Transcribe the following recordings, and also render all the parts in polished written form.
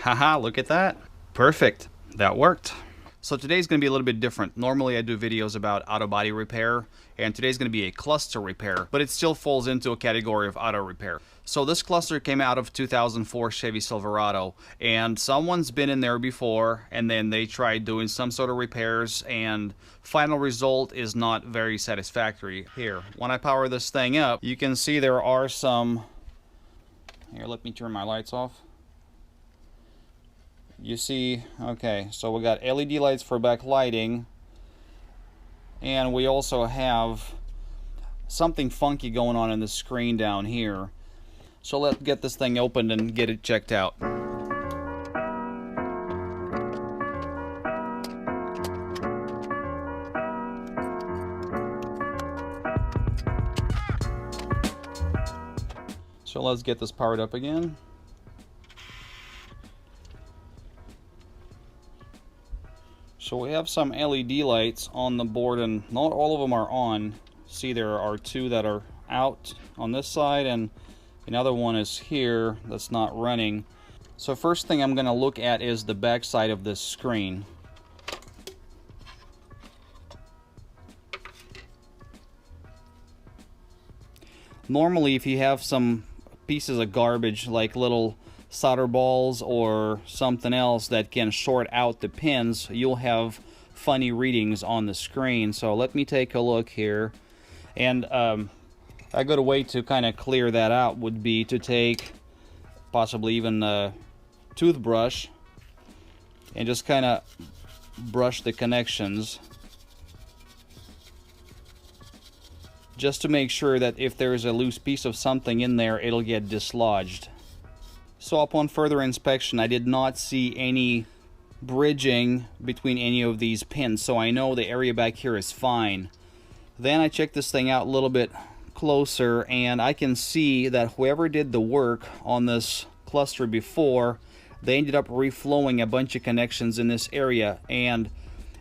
Haha, look at that. Perfect. That worked. So today's going to be a little bit different. Normally I do videos about auto body repair, and today's going to be a cluster repair, but it still falls into a category of auto repair. So this cluster came out of 2004 Chevy Silverado, and someone's been in there before, and then they tried doing some sort of repairs, and final result is not very satisfactory. Here, when I power this thing up, you can see there are some... Here, let me turn my lights off. You see, okay, so we got LED lights for backlighting, and we also have something funky going on in the screen down here. So let's get this thing opened and get it checked out. So let's get this powered up again. So we have some LED lights on the board, and not all of them are on. See, there are two that are out on this side, and another one is here that's not running. So first thing I'm going to look at is the back side of this screen. Normally, if you have some pieces of garbage like little solder balls or something else that can short out the pins, you'll have funny readings on the screen. So let me take a look here, and a good way to kind of clear that out would be to take possibly even a toothbrush and just kind of brush the connections, just to make sure that if there's a loose piece of something in there, it'll get dislodged. So upon further inspection, I did not see any bridging between any of these pins, so I know the area back here is fine. Then I checked this thing out a little bit closer, and I can see that whoever did the work on this cluster before, they ended up reflowing a bunch of connections in this area, and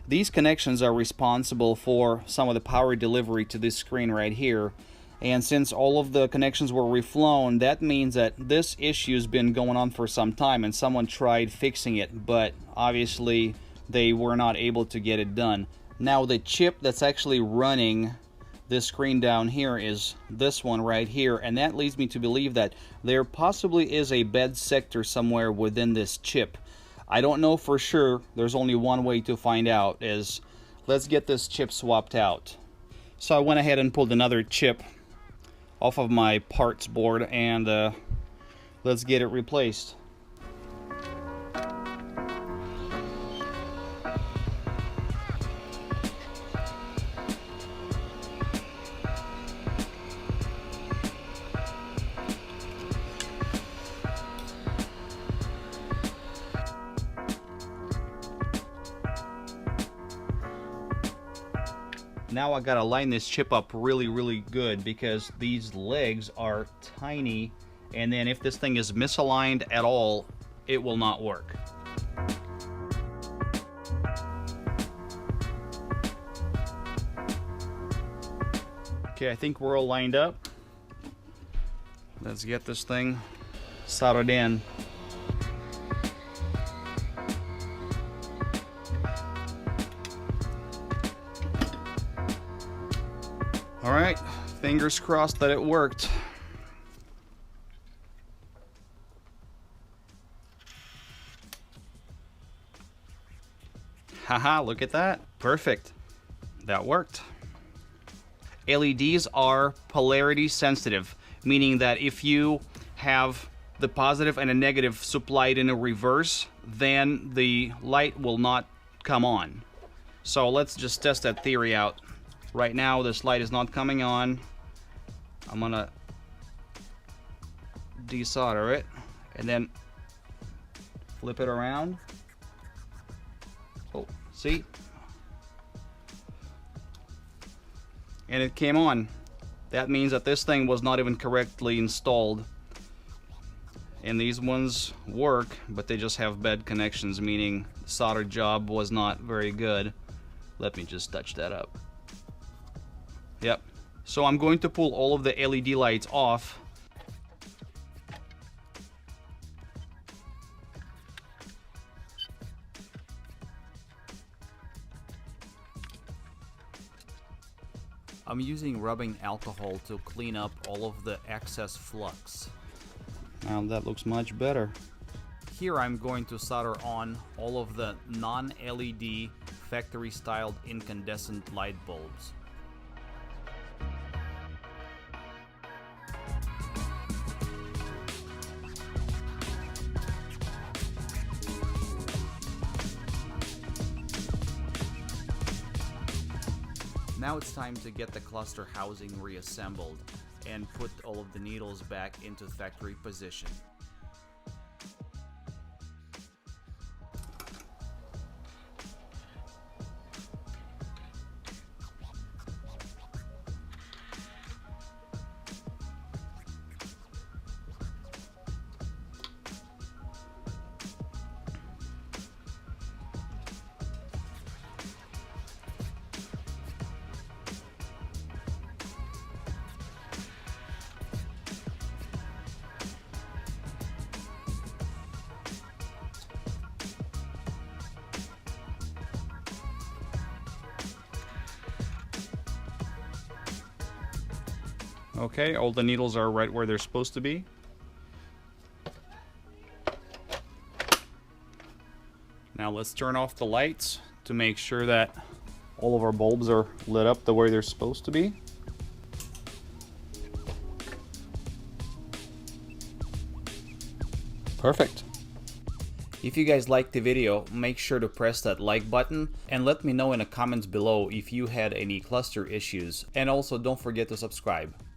these connections are responsible for some of the power delivery to this screen right here. And since all of the connections were reflown, that means that this issue's been going on for some time, and someone tried fixing it, but obviously they were not able to get it done. Now the chip that's actually running this screen down here is this one right here, and that leads me to believe that there possibly is a bed sector somewhere within this chip. I don't know for sure. There's only one way to find out, is let's get this chip swapped out. So I went ahead and pulled another chip off of my parts board, and let's get it replaced. Now I gotta line this chip up really good, because these legs are tiny, and then if this thing is misaligned at all, it will not work. Okay, I think we're all lined up. Let's get this thing soldered in. Alright, fingers crossed that it worked. Haha, look at that. Perfect. That worked. LEDs are polarity sensitive, meaning that if you have the positive and a negative supplied in a reverse, then the light will not come on. So let's just test that theory out. Right now this light is not coming on. I'm gonna desolder it and then flip it around. Oh, see? And it came on. That means that this thing was not even correctly installed. And these ones work, but they just have bad connections, meaning the solder job was not very good. Let me just touch that up. Yep. So I'm going to pull all of the LED lights off. I'm using rubbing alcohol to clean up all of the excess flux. Now that looks much better. Here I'm going to solder on all of the non-LED factory-styled incandescent light bulbs. Now it's time to get the cluster housing reassembled and put all of the needles back into factory position. Okay, all the needles are right where they're supposed to be. Now let's turn off the lights to make sure that all of our bulbs are lit up the way they're supposed to be. Perfect. If you guys liked the video, make sure to press that like button and let me know in the comments below if you had any cluster issues. And also don't forget to subscribe.